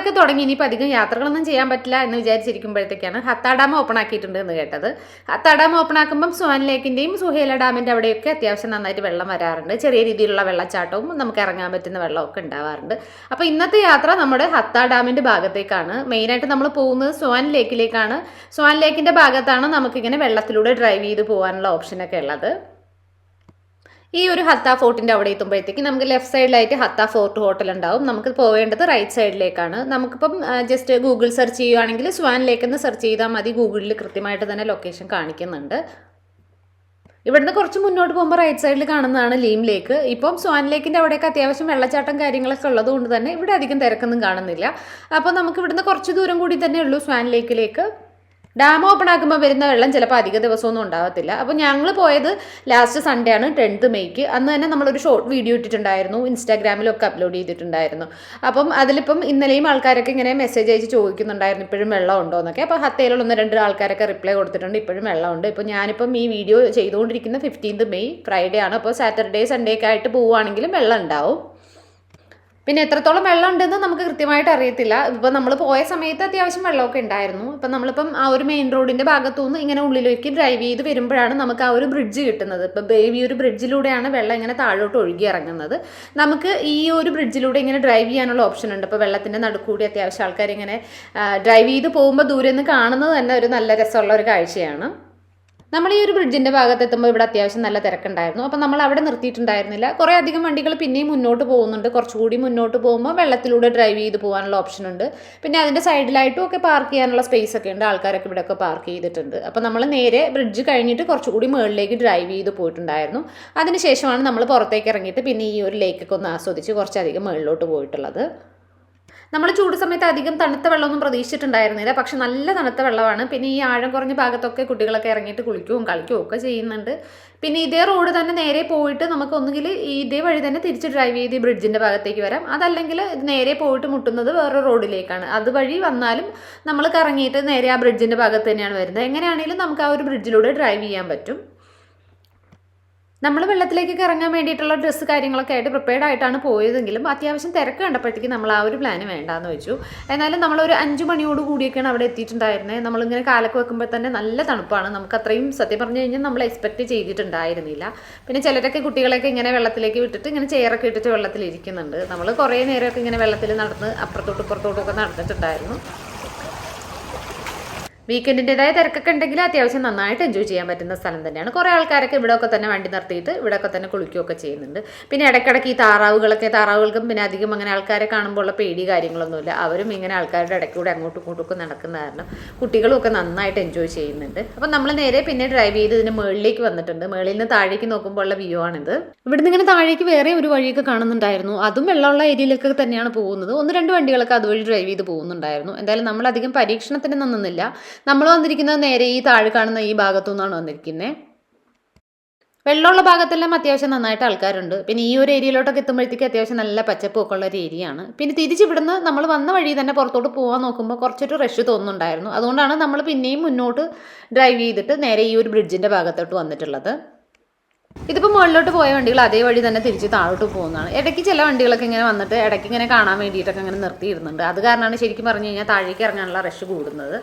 മഴയൊക്കെ തുടങ്ങി, ഇനിയിപ്പോൾ അധികം യാത്രകളൊന്നും ചെയ്യാൻ പറ്റില്ല എന്ന് വിചാരിച്ചിരിക്കുമ്പോഴത്തേക്കാണ് ഹത്ത ഡാം ഓപ്പൺ ആക്കിയിട്ടുണ്ട് എന്ന് കേട്ടത്. ഹത്ത ഡാം ഓപ്പൺ ആക്കുമ്പം സ്വാൻ ലേക്കിൻ്റെയും സുഹേല ഡാമിൻ്റെ അവിടെയൊക്കെ അത്യാവശ്യം നന്നായിട്ട് വെള്ളം വരാറുണ്ട്. ചെറിയ രീതിയിലുള്ള വെള്ളച്ചാട്ടവും നമുക്ക് ഇറങ്ങാൻ പറ്റുന്ന വെള്ളമൊക്കെ ഉണ്ടാവാറുണ്ട്. അപ്പോൾ ഇന്നത്തെ യാത്ര നമ്മുടെ ഹത്ത ഡാമിൻ്റെ ഭാഗത്തേക്കാണ്. മെയിനായിട്ട് നമ്മൾ പോകുന്നത് സ്വാൻ ലേക്കിലേക്കാണ്. സ്വാൻ ലേക്കിൻ്റെ ഭാഗത്താണ് നമുക്കിങ്ങനെ വെള്ളത്തിലൂടെ ഡ്രൈവ് ചെയ്ത് പോകാനുള്ള ഓപ്ഷനൊക്കെ ഉള്ളത്. ഈ ഒരു ഹത്ത ഫോർട്ടിൻ്റെ അവിടെ എത്തുമ്പോഴത്തേക്ക് നമുക്ക് ലെഫ്റ്റ് സൈഡിലായിട്ട് ഹത്ത ഫോർട്ട് ഹോട്ടൽ ഉണ്ടാവും. നമുക്ക് പോവേണ്ടത് റൈറ്റ് സൈഡിലേക്കാണ്. നമുക്കിപ്പം ജസ്റ്റ് ഗൂഗിൾ സെർച്ച് ചെയ്യുകയാണെങ്കിൽ സ്വാൻ ലേക്ക് എന്ന് സെർച്ച് ചെയ്താൽ മതി. ഗൂഗിളിൽ കൃത്യമായിട്ട് തന്നെ ലൊക്കേഷൻ കാണിക്കുന്നുണ്ട്. ഇവിടുന്ന് കുറച്ച് മുന്നോട്ട് പോകുമ്പോൾ റൈറ്റ് സൈഡിൽ കാണുന്നതാണ് ലീം ലേക്ക്. ഇപ്പം സ്വാൻ ലേക്കിൻ്റെ അവിടെയൊക്കെ അത്യാവശ്യം വെള്ളച്ചാട്ടം കാര്യങ്ങളൊക്കെ ഉള്ളതുകൊണ്ട് തന്നെ ഇവിടെ അധികം തിരക്കൊന്നും കാണുന്നില്ല. അപ്പോൾ നമുക്ക് ഇവിടുന്ന് കുറച്ച് ദൂരം കൂടി തന്നെ ഉള്ളൂ സ്വാൻ ലേക്കിലേക്ക്. ഡാം ഓപ്പൺ ആക്കുമ്പോൾ വരുന്ന വെള്ളം ചിലപ്പോൾ അധിക ദിവസമൊന്നും ഉണ്ടാകത്തില്ല. അപ്പോൾ ഞങ്ങൾ പോയത് ലാസ്റ്റ് സൺഡേ ആണ്, 10th മെയ്ക്ക്. അന്ന് തന്നെ നമ്മളൊരു ഷോർട്ട് വീഡിയോ ഇട്ടിട്ടുണ്ടായിരുന്നു, ഇൻസ്റ്റാഗ്രാമിലൊക്കെ അപ്ലോഡ് ചെയ്തിട്ടുണ്ടായിരുന്നു. അപ്പം അതിലിപ്പം ഇന്നലെയും ആൾക്കാരൊക്കെ ഇങ്ങനെ മെസ്സേജ് അയച്ച് ചോദിക്കുന്നുണ്ടായിരുന്നു ഇപ്പോഴും വെള്ളം ഉണ്ടോ എന്നൊക്കെ. അപ്പോൾ ഹത്തയിലുള്ള 1-2 ആൾക്കാരൊക്കെ റിപ്ലൈ കൊടുത്തിട്ടുണ്ട്, ഇപ്പോഴും വെള്ളമുണ്ട്. ഇപ്പോൾ ഞാനിപ്പം ഈ വീഡിയോ ചെയ്തുകൊണ്ടിരിക്കുന്ന 15th മെയ് ഫ്രൈഡേ ആണ്. അപ്പോൾ സാറ്റർഡേ സൺഡേ ഒക്കെ ആയിട്ട് പോവുകയാണെങ്കിലും വെള്ളം ഉണ്ടാവും. പിന്നെ എത്രത്തോളം വെള്ളം ഉണ്ടെന്ന് നമുക്ക് കൃത്യമായിട്ട് അറിയത്തില്ല. ഇപ്പോൾ നമ്മൾ പോയ സമയത്ത് അത്യാവശ്യം വെള്ളമൊക്കെ ഉണ്ടായിരുന്നു. ഇപ്പം നമ്മളിപ്പം ആ ഒരു മെയിൻ റോഡിൻ്റെ ഭാഗത്തുനിന്ന് ഇങ്ങനെ ഉള്ളിലേക്ക് ഡ്രൈവ് ചെയ്ത് വരുമ്പോഴാണ് നമുക്ക് ആ ഒരു ബ്രിഡ്ജ് കിട്ടുന്നത്. ഇപ്പം ഈ ഒരു ബ്രിഡ്ജിലൂടെയാണ് വെള്ളം ഇങ്ങനെ താഴോട്ട് ഒഴുകി ഇറങ്ങുന്നത്. നമുക്ക് ഈ ഒരു ബ്രിഡ്ജിലൂടെ ഇങ്ങനെ ഡ്രൈവ് ചെയ്യാനുള്ള ഓപ്ഷൻ ഉണ്ട്. ഇപ്പോൾ വെള്ളത്തിൻ്റെ നടുക്കൂടി അത്യാവശ്യം ആൾക്കാർ ഇങ്ങനെ ഡ്രൈവ് ചെയ്ത് പോകുമ്പോൾ ദൂരെ നിന്ന് കാണുന്നത് തന്നെ ഒരു നല്ല രസമുള്ള ഒരു കാഴ്ചയാണ്. നമ്മൾ ഈ ഒരു ബ്രിഡ്ജിൻ്റെ ഭാഗത്ത് എത്തുമ്പോൾ ഇവിടെ അത്യാവശ്യം നല്ല തിരക്കുണ്ടായിരുന്നു. അപ്പോൾ നമ്മൾ അവിടെ നിർത്തിയിട്ടുണ്ടായിരുന്നില്ല. കുറേ അധികം വണ്ടികൾ പിന്നെയും മുന്നോട്ട് പോകുന്നുണ്ട്. കുറച്ചുകൂടി മുന്നോട്ട് പോകുമ്പോൾ വെള്ളത്തിലൂടെ ഡ്രൈവ് ചെയ്ത് പോകാനുള്ള ഓപ്ഷൻ ഉണ്ട്. പിന്നെ അതിൻ്റെ സൈഡിലായിട്ടും ഒക്കെ പാർക്ക് ചെയ്യാനുള്ള സ്പേസ് ഒക്കെ ഉണ്ട്. ആൾക്കാരൊക്കെ ഇവിടെയൊക്കെ പാർക്ക് ചെയ്തിട്ടുണ്ട്. അപ്പോൾ നമ്മൾ നേരെ ബ്രിഡ്ജ് കഴിഞ്ഞിട്ട് കുറച്ചുകൂടി മുകളിലേക്ക് ഡ്രൈവ് ചെയ്ത് പോയിട്ടുണ്ടായിരുന്നു. അതിനുശേഷമാണ് നമ്മൾ പുറത്തേക്ക് ഇറങ്ങിയിട്ട് പിന്നെ ഈ ഒരു ലേക്കൊക്കെ ഒന്ന് ആസ്വദിച്ച് കുറച്ചധികം മുകളിലോട്ട് പോയിട്ടുള്ളത്. നമ്മൾ ചൂട് സമയത്ത് അധികം തണുത്ത വെള്ളമൊന്നും പ്രതീക്ഷിച്ചിട്ടുണ്ടായിരുന്നില്ല. പക്ഷെ നല്ല തണുത്ത വെള്ളമാണ്. പിന്നെ ഈ ആഴം കുറഞ്ഞ ഭാഗത്തൊക്കെ കുട്ടികളൊക്കെ ഇറങ്ങിയിട്ട് കുളിക്കുകയും കളിക്കുകയും ഒക്കെ ചെയ്യുന്നുണ്ട്. പിന്നെ ഇതേ റോഡ് തന്നെ നേരെ പോയിട്ട് നമുക്ക് ഒന്നുകിൽ ഇതേ വഴി തന്നെ തിരിച്ച് ഡ്രൈവ് ചെയ്ത് ഈ ബ്രിഡ്ജിൻ്റെ ഭാഗത്തേക്ക് വരാം. അതല്ലെങ്കിൽ നേരെ പോയിട്ട് മുട്ടുന്നത് വേറെ റോഡിലേക്കാണ്. അതുവഴി വന്നാലും നമ്മൾ കറങ്ങിയിട്ട് നേരെ ആ ബ്രിഡ്ജിൻ്റെ ഭാഗത്ത് തന്നെയാണ് വരുന്നത്. എങ്ങനെയാണെങ്കിലും നമുക്ക് ആ ഒരു ബ്രിഡ്ജിലൂടെ ഡ്രൈവ് ചെയ്യാൻ പറ്റും. നമ്മൾ വെള്ളത്തിലേക്കൊക്കെ ഇറങ്ങാൻ വേണ്ടിയിട്ടുള്ള ഡ്രസ്സ് കാര്യങ്ങളൊക്കെ ആയിട്ട് പ്രിപ്പയർഡ് ആയിട്ടാണ് പോയതെങ്കിലും അത്യാവശ്യം തിരക്ക് കണ്ടപ്പോഴത്തേക്ക് നമ്മൾ ആ ഒരു പ്ലാന് വേണ്ടാന്ന് വെച്ചു. എന്നാലും നമ്മളൊരു 5 മണിയോട് കൂടിയൊക്കെയാണ് അവിടെ എത്തിയിട്ടുണ്ടായിരുന്നത്. നമ്മളിങ്ങനെ കാലൊക്കെ വെക്കുമ്പോൾ തന്നെ നല്ല തണുപ്പാണ്. നമുക്ക് അത്രയും സത്യം പറഞ്ഞു കഴിഞ്ഞാൽ നമ്മൾ എക്സ്പെക്റ്റ് ചെയ്തിട്ടുണ്ടായിരുന്നില്ല. പിന്നെ ചിലരൊക്കെ കുട്ടികളൊക്കെ ഇങ്ങനെ വെള്ളത്തിലേക്ക് വിട്ടിട്ട് ഇങ്ങനെ ചെയറൊക്കെ ഇട്ടിട്ട് വെള്ളത്തിലിരിക്കുന്നുണ്ട്. നമ്മൾ കുറേ നേരമൊക്കെ ഇങ്ങനെ വെള്ളത്തിൽ നടന്ന് അപ്പുറത്തോട്ടും ഇപ്പുറത്തോട്ടൊക്കെ നടന്നിട്ടുണ്ടായിരുന്നു. വീക്കെൻഡിൻ്റെതായ തിരക്കൊക്കെ ഉണ്ടെങ്കിൽ അത്യാവശ്യം നന്നായിട്ട് എൻജോയ് ചെയ്യാൻ പറ്റുന്ന സ്ഥലം തന്നെയാണ്. കുറേ ആൾക്കാരൊക്കെ ഇവിടെയൊക്കെ തന്നെ വണ്ടി നിർത്തിയിട്ട് ഇവിടെയൊക്കെ തന്നെ കുളിക്കുകയൊക്കെ ചെയ്യുന്നുണ്ട്. പിന്നെ ഇടയ്ക്കിടയ്ക്ക് ഈ താറാവുകൾക്കും പിന്നെ അധികം അങ്ങനെ ആൾക്കാരെ കാണുമ്പോൾ ഉള്ള പേടി കാര്യങ്ങളൊന്നുമില്ല. അവരും ഇങ്ങനെ ആൾക്കാരുടെ ഇടയ്ക്കൂടെ അങ്ങോട്ടും ഇങ്ങോട്ടും നടക്കുന്ന കാരണം കുട്ടികളും ഒക്കെ നന്നായിട്ട് എൻജോയ് ചെയ്യുന്നുണ്ട്. അപ്പം നമ്മൾ നേരെ പിന്നെ ഡ്രൈവ് ചെയ്ത് ഇതിന് മുകളിലേക്ക് വന്നിട്ടുണ്ട്. മുകളിൽ നിന്ന് താഴേക്ക് നോക്കുമ്പോൾ ഉള്ള വ്യൂ ആണിത്. ഇവിടുന്ന് ഇങ്ങനെ താഴേക്ക് വേറെ ഒരു വഴിയൊക്കെ കാണുന്നുണ്ടായിരുന്നു. അതും വെള്ളമുള്ള ഏരിയയിലൊക്കെ തന്നെയാണ് പോകുന്നത്. 1-2 വണ്ടികളൊക്കെ അതുവഴി ഡ്രൈവ് ചെയ്ത് പോകുന്നുണ്ടായിരുന്നു. എന്തായാലും നമ്മളധികം പരീക്ഷണത്തിന് നിന്നില്ല. നമ്മൾ വന്നിരിക്കുന്നത് നേരെ ഈ താഴെ കാണുന്ന ഈ ഭാഗത്തു നിന്നാണ് വന്നിരിക്കുന്നത്. വെള്ളമുള്ള ഭാഗത്തെല്ലാം അത്യാവശ്യം നന്നായിട്ട് ആൾക്കാരുണ്ട്. പിന്നെ ഈ ഒരു ഏരിയയിലോട്ടൊക്കെ എത്തുമ്പോഴത്തേക്ക് അത്യാവശ്യം നല്ല പച്ചപ്പൊക്കെ ഉള്ള ഒരു ഏരിയ ആണ്. പിന്നെ തിരിച്ചിവിടുന്ന് നമ്മൾ വന്ന വഴി തന്നെ പുറത്തോട്ട് പോകാൻ നോക്കുമ്പോൾ കുറച്ചൊരു റഷ് തോന്നുന്നുണ്ടായിരുന്നു. അതുകൊണ്ടാണ് നമ്മൾ പിന്നെയും മുന്നോട്ട് ഡ്രൈവ് ചെയ്തിട്ട് നേരെ ഈ ഒരു ബ്രിഡ്ജിൻ്റെ ഭാഗത്തോട്ട് വന്നിട്ടുള്ളത്. ഇതിപ്പോൾ മുകളിലോട്ട് പോയ വണ്ടികൾ അതേ വഴി തന്നെ തിരിച്ച് താഴോട്ട് പോകുന്നതാണ്. ഇടയ്ക്ക് ചില വണ്ടികളൊക്കെ ഇങ്ങനെ വന്നിട്ട് ഇടയ്ക്ക് ഇങ്ങനെ കാണാൻ വേണ്ടിയിട്ടൊക്കെ ഇങ്ങനെ നിർത്തിയിടുന്നുണ്ട്. അത് കാരണമാണ് ശരിക്കും പറഞ്ഞു കഴിഞ്ഞാൽ താഴേക്ക് ഇറങ്ങാനുള്ള റഷ് കൂടുന്നത്.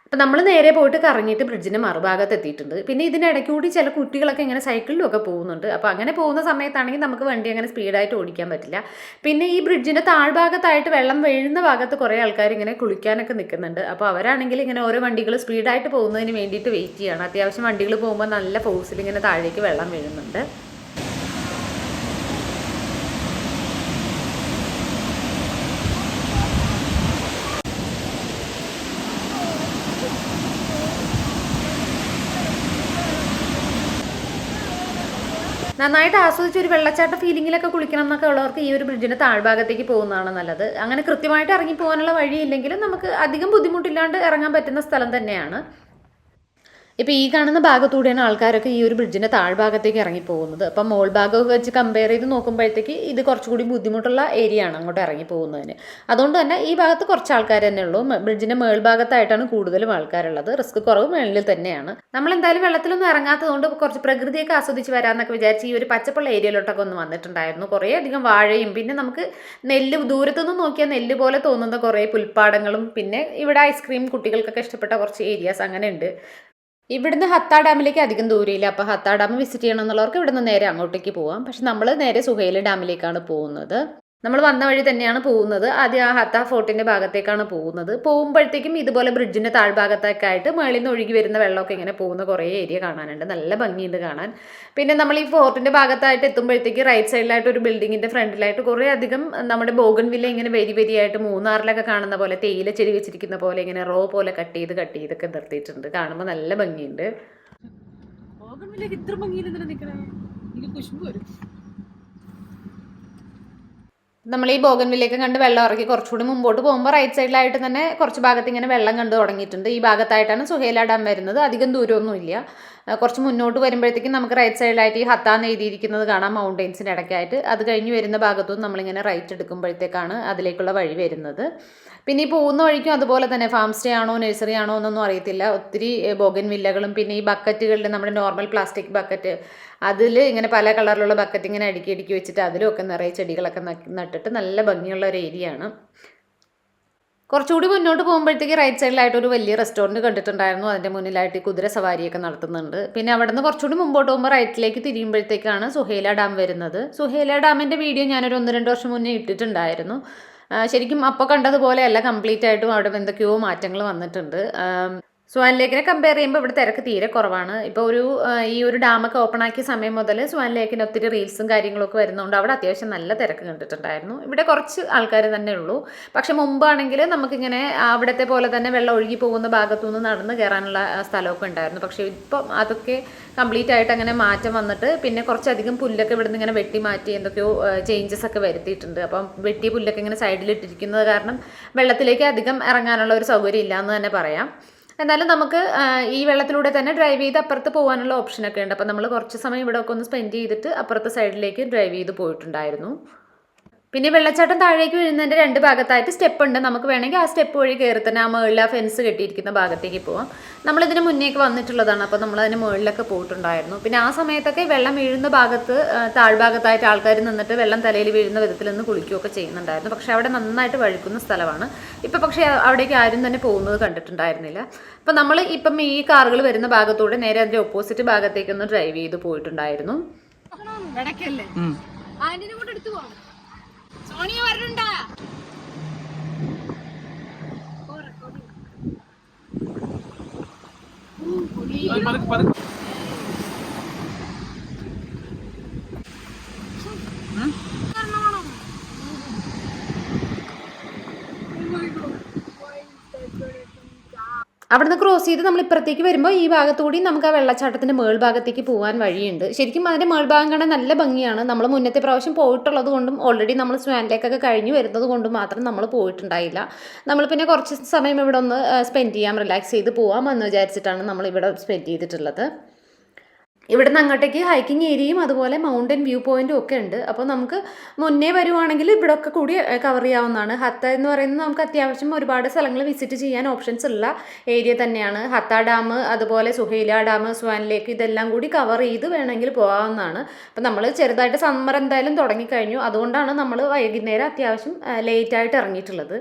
അപ്പം നമ്മൾ നേരെ പോയിട്ട് കറങ്ങിയിട്ട് ബ്രിഡ്ജിൻ്റെ മറുഭാഗത്ത് എത്തിയിട്ടുണ്ട്. പിന്നെ ഇതിനിടയ്ക്ക് കൂടി ചില കുട്ടികളൊക്കെ ഇങ്ങനെ സൈക്കിളിലൊക്കെ പോകുന്നുണ്ട്. അപ്പോൾ അങ്ങനെ പോകുന്ന സമയത്താണെങ്കിൽ നമുക്ക് വണ്ടി അങ്ങനെ സ്പീഡായിട്ട് ഓടിക്കാൻ പറ്റില്ല. പിന്നെ ഈ ബ്രിഡ്ജിൻ്റെ താഴ്ഭാഗത്തായിട്ട് വെള്ളം വീഴുന്ന ഭാഗത്ത് കുറേ ആൾക്കാർ ഇങ്ങനെ കുളിക്കാനൊക്കെ നിൽക്കുന്നുണ്ട്. അപ്പോൾ അവരാണെങ്കിൽ ഇങ്ങനെ ഓരോ വണ്ടികൾ സ്പീഡായിട്ട് പോകുന്നതിന് വേണ്ടിയിട്ട് വെയിറ്റ് ചെയ്യണം. അത്യാവശ്യം വണ്ടികൾ പോകുമ്പോൾ നല്ല ഫോഴ്സിൽ ഇങ്ങനെ താഴേക്ക് വെള്ളം വീഴുന്നുണ്ട്. നന്നായിട്ട് ആസ്വദിച്ച് ഒരു വെള്ളച്ചാട്ട ഫീലിങ്ങിലൊക്കെ കുളിക്കണം എന്നൊക്കെ ഉള്ളവർക്ക് ഈ ഒരു ബ്രിഡ്ജിൻ്റെ താഴ്ഭാഗത്തേക്ക് പോകുന്നതാണ് നല്ലത്. അങ്ങനെ കൃത്യമായിട്ട് ഇറങ്ങി പോകാനുള്ള വഴിയില്ലെങ്കിലും നമുക്ക് അധികം ബുദ്ധിമുട്ടില്ലാണ്ട് ഇറങ്ങാൻ പറ്റുന്ന സ്ഥലം തന്നെയാണ്. ഇപ്പോൾ ഈ കാണുന്ന ഭാഗത്തൂടെയാണ് ആൾക്കാരൊക്കെ ഈ ഒരു ബ്രിഡ്ജിൻ്റെ താഴ്ഭാഗത്തേക്ക് ഇറങ്ങിപ്പോകുന്നത്. അപ്പം മോൾ ഭാഗമൊക്കെ വെച്ച് കമ്പയർ ചെയ്ത് നോക്കുമ്പോഴത്തേക്ക് ഇത് കുറച്ചുകൂടി ബുദ്ധിമുട്ടുള്ള ഏരിയ ആണ് അങ്ങോട്ട് ഇറങ്ങി പോകുന്നതിന്. അതുകൊണ്ട് തന്നെ ഈ ഭാഗത്ത് കുറച്ച് ആൾക്കാർ തന്നെ ഉള്ളൂ. ബ്രിഡ്ജിൻ്റെ മേൾഭാഗത്തായിട്ടാണ് കൂടുതലും ആൾക്കാരുള്ളത്. റിസ്ക് കുറവ് മേളിൽ തന്നെയാണ്. നമ്മൾ എന്തായാലും വെള്ളത്തിലൊന്നും ഇറങ്ങാത്തതുകൊണ്ട് കുറച്ച് പ്രകൃതിയൊക്കെ ആസ്വദിച്ച് വരാമെന്നൊക്കെ വിചാരിച്ച് ഈ ഒരു പച്ചപ്പുള്ള ഏരിയയിലോട്ടൊക്കെ ഒന്ന് വന്നിട്ടുണ്ടായിരുന്നു. കുറേ അധികം വാഴയും പിന്നെ നമുക്ക് നെല്ല് ദൂരത്തുനിന്ന് നോക്കിയാൽ നെല്ല് പോലെ തോന്നുന്ന കുറേ പുൽപ്പാടങ്ങളും പിന്നെ ഇവിടെ ഐസ്ക്രീം കുട്ടികൾക്കൊക്കെ ഇഷ്ടപ്പെട്ട കുറച്ച് ഏരിയാസ് അങ്ങനെ ഉണ്ട്. ഇവിടുന്ന് ഹത്ത ഡാമിലേക്ക് അധികം ദൂരമില്ല. അപ്പോൾ ഹത്ത ഡാം വിസിറ്റ് ചെയ്യണം എന്നുള്ളവർക്ക് ഇവിടുന്ന് നേരെ അങ്ങോട്ടേക്ക് പോവാം. പക്ഷെ നമ്മൾ നേരെ സുഹൈൽ ഡാമിലേക്കാണ് പോകുന്നത്. നമ്മൾ വന്ന വഴി തന്നെയാണ് പോകുന്നത്. ആദ്യം ആ ഹത്ത ഫോർട്ടിൻ്റെ ഭാഗത്തേക്കാണ് പോകുന്നത്. പോകുമ്പോഴത്തേക്കും ഇതുപോലെ ബ്രിഡ്ജിൻ്റെ താഴ്ഭാഗത്തൊക്കെ ആയിട്ട് മേളിൽ നിന്ന് ഒഴുകി വരുന്ന വെള്ളമൊക്കെ ഇങ്ങനെ പോകുന്ന കുറേ ഏരിയ കാണാനുണ്ട്. നല്ല ഭംഗിയുണ്ട് കാണാൻ. പിന്നെ നമ്മൾ ഈ ഫോർട്ടിൻ്റെ ഭാഗത്തായിട്ട് എത്തുമ്പോഴത്തേക്ക് റൈറ്റ് സൈഡിലായിട്ട് ഒരു ബിൽഡിങ്ങിൻ്റെ ഫ്രണ്ടിലായിട്ട് കുറേ അധികം നമ്മുടെ ബോഗൺവില്ല ഇങ്ങനെ വരിയായിട്ട് മൂന്നാറിലൊക്കെ കാണുന്ന പോലെ തേയില ചെടി വെച്ചിരിക്കുന്ന പോലെ ഇങ്ങനെ റോ പോലെ കട്ട് ചെയ്തൊക്കെ നിർത്തിയിട്ടുണ്ട്. കാണുമ്പോൾ നല്ല ഭംഗിയുണ്ട്. ബോഗൺവില്ലക്ക് ഇത്ര ഭംഗിയിലെന്തിനാ നിൽക്കണേ? എനിക്ക് കുശുമ്പ് വരും. നമ്മൾ ഈ ബോഗൺവില്ലയൊക്കെ കണ്ട് വെള്ളം ഇറക്കി കുറച്ചുകൂടി മുമ്പോട്ട് പോകുമ്പോൾ റൈറ്റ് സൈഡിലായിട്ട് തന്നെ കുറച്ച് ഭാഗത്ത് ഇങ്ങനെ വെള്ളം കണ്ടു തുടങ്ങിയിട്ടുണ്ട്. ഈ ഭാഗത്തായിട്ടാണ് സുഹേല ഡാം വരുന്നത്. അധികം ദൂരമൊന്നുമില്ല. കുറച്ച് മുന്നോട്ട് വരുമ്പോഴത്തേക്കും നമുക്ക് റൈറ്റ് സൈഡിലായിട്ട് ഈ ഹത്താന്ന് എഴുതിയിരിക്കുന്നത് കാണാം, മൗണ്ടെയ്ൻസിൻ്റെ ഇടയ്ക്കായിട്ട്. അത് കഴിഞ്ഞ് വരുന്ന ഭാഗത്തുനിന്ന് നമ്മളിങ്ങനെ റൈറ്റ് എടുക്കുമ്പോഴത്തേക്കാണ് അതിലേക്കുള്ള വഴി വരുന്നത്. പിന്നെ ഈ പോകുന്ന വഴിക്കും അതുപോലെ തന്നെ ഫാം സ്റ്റേ ആണോ നഴ്സറി ആണോ എന്നൊന്നും അറിയത്തില്ല. ഒത്തിരി ബോഗൺവില്ലകളും പിന്നെ ഈ ബക്കറ്റുകളിൽ നമ്മുടെ നോർമൽ പ്ലാസ്റ്റിക് ബക്കറ്റ് അതിൽ ഇങ്ങനെ പല കളറിലുള്ള ബക്കറ്റ് ഇങ്ങനെ അടുക്കി വെച്ചിട്ട് അതിലുമൊക്കെ നിറയെ ചെടികളൊക്കെ നട്ടിട്ട് നല്ല ഭംഗിയുള്ള ഒരു ഏരിയ ആണ്. കുറച്ചുകൂടി മുന്നോട്ട് പോകുമ്പോഴത്തേക്ക് റൈറ്റ് സൈഡിലായിട്ട് ഒരു വലിയ റെസ്റ്റോറൻറ്റ് കണ്ടിട്ടുണ്ടായിരുന്നു. അതിൻ്റെ മുന്നിലായിട്ട് കുതിര സവാരിയൊക്കെ നടത്തുന്നുണ്ട്. പിന്നെ അവിടെ നിന്ന് കുറച്ചുകൂടി മുമ്പോട്ട് പോകുമ്പോൾ റൈറ്റിലേക്ക് തിരിയുമ്പോഴത്തേക്കാണ് സുഹേല ഡാം വരുന്നത്. സുഹേല ഡാമിൻ്റെ വീഡിയോ ഞാനൊരു 1-2 വർഷം മുന്നേ ഇട്ടിട്ടുണ്ടായിരുന്നു. ശരിക്കും അപ്പോൾ കണ്ടതുപോലെയല്ല, കംപ്ലീറ്റ് ആയിട്ടും അവിടെ എന്തൊക്കെയോ മാറ്റങ്ങൾ വന്നിട്ടുണ്ട്. സ്വാൻ ലേക്കിനെ കമ്പയർ ചെയ്യുമ്പോൾ ഇവിടെ തിരക്ക് തീരെ കുറവാണ്. ഇപ്പോൾ ഈ ഒരു ഡാമൊക്കെ ഓപ്പൺ ആക്കിയ സമയം മുതൽ സ്വാൻ ലേക്കിന് ഒത്തിരി റീൽസും കാര്യങ്ങളൊക്കെ വരുന്നതുകൊണ്ട് അവിടെ അത്യാവശ്യം നല്ല തിരക്ക് കണ്ടിട്ടുണ്ടായിരുന്നു. ഇവിടെ കുറച്ച് ആൾക്കാർ തന്നെ ഉള്ളൂ. പക്ഷെ മുമ്പാണെങ്കിൽ നമുക്കിങ്ങനെ അവിടുത്തെ പോലെ തന്നെ വെള്ളം ഒഴുകി പോകുന്ന ഭാഗത്തുനിന്ന് നടന്ന് കയറാനുള്ള സ്ഥലമൊക്കെ ഉണ്ടായിരുന്നു. പക്ഷേ ഇപ്പം അതൊക്കെ കംപ്ലീറ്റ് ആയിട്ട് അങ്ങനെ മാറ്റം വന്നിട്ട് പിന്നെ കുറച്ചധികം പുല്ലൊക്കെ ഇവിടുന്ന് ഇങ്ങനെ വെട്ടി മാറ്റി എന്തൊക്കെയോ ചേഞ്ചസ് ഒക്കെ വരുത്തിയിട്ടുണ്ട്. അപ്പം വെട്ടിയ പുല്ലൊക്കെ ഇങ്ങനെ സൈഡിലിട്ടിരിക്കുന്നത് കാരണം വെള്ളത്തിലേക്ക് അധികം ഇറങ്ങാനുള്ള ഒരു സൗകര്യം ഇല്ല എന്ന് തന്നെ പറയാം. എന്നാലും നമുക്ക് ഈ വെള്ളത്തിലൂടെ തന്നെ ഡ്രൈവ് ചെയ്ത് അപ്പുറത്ത് പോകാനുള്ള ഓപ്ഷനൊക്കെ ഉണ്ട്. അപ്പോൾ നമ്മൾ കുറച്ച് സമയം ഇവിടെ ഒക്കെ ഒന്ന് സ്പെൻഡ് ചെയ്തിട്ട് അപ്പുറത്തെ സൈഡിലേക്ക് ഡ്രൈവ് ചെയ്ത് പോയിട്ടുണ്ടായിരുന്നു. പിന്നെ വെള്ളച്ചാട്ടം താഴേക്ക് വീഴുന്നതിൻ്റെ 2 ഭാഗത്തായിട്ട് സ്റ്റെപ്പ് ഉണ്ട്. നമുക്ക് വേണമെങ്കിൽ ആ സ്റ്റെപ്പ് വഴി കയറി തന്നെ ആ മുകളിൽ ആ ഫെൻസ് കെട്ടിയിരിക്കുന്ന ഭാഗത്തേക്ക് പോവാം. നമ്മളിതിന് മുന്നേക്ക് വന്നിട്ടുള്ളതാണ്. അപ്പോൾ നമ്മളതിന് മുകളിലൊക്കെ പോയിട്ടുണ്ടായിരുന്നു. പിന്നെ ആ സമയത്തൊക്കെ വെള്ളം വീഴുന്ന ഭാഗത്ത് താഴ്ഭാഗത്തായിട്ട് ആൾക്കാർ നിന്നിട്ട് വെള്ളം തലയിൽ വീഴുന്ന വിധത്തിൽ നിന്ന് കുളിക്കുകയൊക്കെ ചെയ്യുന്നുണ്ടായിരുന്നു. പക്ഷേ അവിടെ നന്നായിട്ട് വഴുക്കുന്ന സ്ഥലമാണ്. ഇപ്പം പക്ഷേ അവിടേക്ക് ആരും തന്നെ പോകുന്നത് കണ്ടിട്ടുണ്ടായിരുന്നില്ല. അപ്പം നമ്മൾ ഇപ്പം ഈ കാറുകൾ വരുന്ന ഭാഗത്തൂടെ നേരെ അതിൻ്റെ ഓപ്പോസിറ്റ് ഭാഗത്തേക്കൊന്ന് ഡ്രൈവ് ചെയ്ത് പോയിട്ടുണ്ടായിരുന്നു. സോണിയ വരണ്ടാ അവിടുന്ന് ക്രോസ് ചെയ്ത് നമ്മൾ ഇപ്പുറത്തേക്ക് വരുമ്പോൾ ഈ ഭാഗത്തുകൂടി നമുക്ക് ആ വെള്ളച്ചാട്ടത്തിൻ്റെ മേൾഭാഗത്തേക്ക് പോകാൻ വഴിയുണ്ട്. ശരിക്കും അതിൻ്റെ മേൾഭാഗം കാണാൻ നല്ല ഭംഗിയാണ്. നമ്മൾ മുന്നത്തെ പ്രാവശ്യം പോയിട്ടുള്ളത് കൊണ്ടും ഓൾറെഡി നമ്മൾ സ്വാൻ ലേക്കൊക്കെ കഴിഞ്ഞ് വരുന്നത് കൊണ്ടും മാത്രം നമ്മൾ പോയിട്ടുണ്ടായില്ല. നമ്മൾ പിന്നെ കുറച്ച് സമയം ഇവിടെ ഒന്ന് സ്പെൻഡ് ചെയ്യാം, റിലാക്സ് ചെയ്ത് പോകാം എന്ന് വിചാരിച്ചിട്ടാണ് നമ്മൾ ഇവിടെ സ്പെൻഡ് ചെയ്തിട്ടുള്ളത്. ഇവിടെ നിന്ന് അങ്ങോട്ടേക്ക് ഹൈക്കിംഗ് ഏരിയയും അതുപോലെ മൗണ്ടൻ വ്യൂ പോയിന്റും ഒക്കെ ഉണ്ട്. അപ്പോൾ നമുക്ക് മുന്നേ വരുവാണെങ്കിൽ ഇവിടെ ഒക്കെ കൂടി കവർ ചെയ്യാവുന്നതാണ്. ഹത്ത എന്ന് പറയുന്നത് നമുക്ക് അത്യാവശ്യം ഒരുപാട് സ്ഥലങ്ങൾ വിസിറ്റ് ചെയ്യാൻ ഓപ്ഷൻസ് ഉള്ള ഏരിയ തന്നെയാണ്. ഹത്ത ഡാം അതുപോലെ സുഹൈല ഡാം, സ്വാൻ ലേക്ക് ഇതെല്ലാം കൂടി കവർ ചെയ്ത് വേണമെങ്കിൽ പോകാവുന്നതാണ്. അപ്പോൾ നമ്മൾ ചെറുതായിട്ട് സമ്മർ എന്തായാലും തുടങ്ങിക്കഴിഞ്ഞു. അതുകൊണ്ടാണ് നമ്മൾ വൈകുന്നേരം അത്യാവശ്യം ലേറ്റായിട്ട് ഇറങ്ങിയിട്ടുള്ളത്.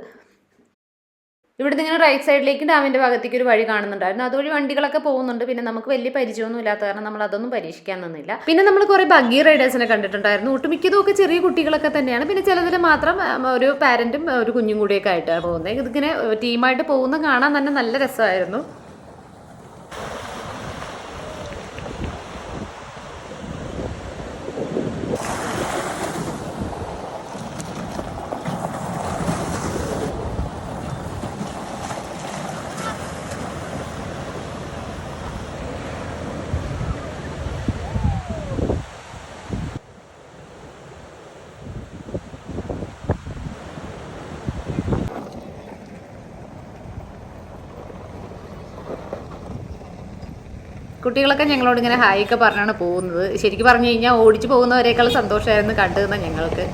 ഇവിടുന്ന് ഇങ്ങനെ റൈറ്റ് സൈഡിലേക്ക് ഡാമിൻ്റെ ഭാഗത്തേക്ക് ഒരു വഴി കാണുന്നുണ്ടായിരുന്നു. അതുവഴി വണ്ടികളൊക്കെ പോകുന്നുണ്ട്. പിന്നെ നമുക്ക് വലിയ പരിചയമൊന്നും ഇല്ലാത്ത കാരണം നമ്മൾ അതൊന്നും പരീക്ഷിക്കാൻ നിന്നില്ല. പിന്നെ നമ്മൾ കുറേ ബഗ്ഗി റൈഡേഴ്സിനെ കണ്ടിട്ടുണ്ടായിരുന്നു. ഒട്ടുമിക്കതും ഒക്കെ ചെറിയ കുട്ടികളൊക്കെ തന്നെയാണ്. പിന്നെ ചിലതിൽ മാത്രം ഒരു പാരൻറ്റും ഒരു കുഞ്ഞും കൂടിയൊക്കെ ആയിട്ടാണ് പോകുന്നത്. ഇതിങ്ങനെ ടീമായിട്ട് പോകുന്ന കാണാൻ തന്നെ നല്ല രസമായിരുന്നു. കുട്ടികളൊക്കെ ഞങ്ങളോട് ഇങ്ങനെ ഹായ് ഒക്കെ പറഞ്ഞാണ് പോകുന്നത്. ശരിക്കും പറഞ്ഞു കഴിഞ്ഞാൽ ഓടിച്ചു പോകുന്നവരേക്കാൾ സന്തോഷമായിരുന്നു കണ്ടു ഞങ്ങൾക്ക്.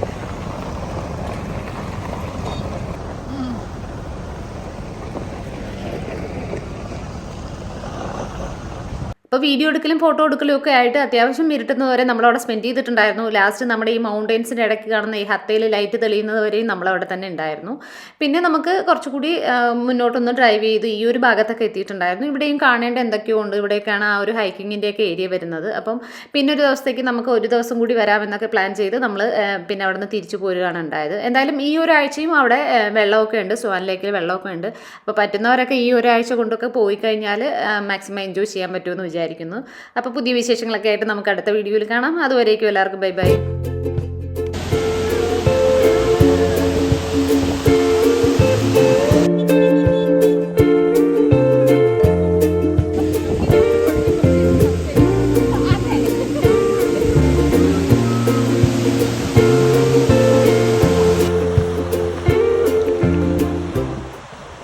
അപ്പോൾ വീഡിയോ എടുക്കലും ഫോട്ടോ എടുക്കലും ഒക്കെ ആയിട്ട് അത്യാവശ്യം ഇരുട്ടുന്നവരെ നമ്മളവിടെ സ്പെൻഡ് ചെയ്തിട്ടുണ്ടായിരുന്നു. ലാസ്റ്റ് നമ്മുടെ ഈ മൗണ്ടൻസിൻ്റെ ഇടയ്ക്ക് കാണുന്ന ഈ ഹത്തയിൽ ലൈറ്റ് തെളിയുന്നത് വരെയും നമ്മളവിടെ തന്നെ ഉണ്ടായിരുന്നു. പിന്നെ നമുക്ക് കുറച്ചുകൂടി മുന്നോട്ടൊന്ന് ഡ്രൈവ് ചെയ്ത് ഈ ഒരു ഭാഗത്തൊക്കെ എത്തിയിട്ടുണ്ടായിരുന്നു. ഇവിടെയും കാണേണ്ട എന്തൊക്കെയോ ഉണ്ട്. ഇവിടേക്കാണ് ആ ഒരു ഹൈക്കിങ്ങിൻ്റെയൊക്കെ ഏരിയ വരുന്നത്. അപ്പം പിന്നെ ഒരു ദിവസത്തേക്ക് നമുക്ക് ഒരു ദിവസം കൂടി വരാമെന്നൊക്കെ പ്ലാൻ ചെയ്ത് നമ്മൾ പിന്നെ അവിടെ നിന്ന് തിരിച്ചു പോരുകയാണ് ഉണ്ടായത്. എന്തായാലും ഈ ഒരാഴ്ചയും അവിടെ വെള്ളമൊക്കെ ഉണ്ട്, സ്വാൻ ലേക്കിൽ വെള്ളമൊക്കെ ഉണ്ട്. അപ്പോൾ പറ്റുന്നവരൊക്കെ ഈ ഒരാഴ്ച കൊണ്ടൊക്കെ പോയി കഴിഞ്ഞാൽ മാക്സിമം എൻജോയ് ചെയ്യാൻ പറ്റുമെന്ന് വിചാരിക്കുന്നു. അപ്പോൾ പുതിയ വിശേഷങ്ങളൊക്കെ ആയിട്ട് നമുക്ക് അടുത്ത വീഡിയോയിൽ കാണാം. അതുവരേക്കും എല്ലാവർക്കും ബൈ ബൈ.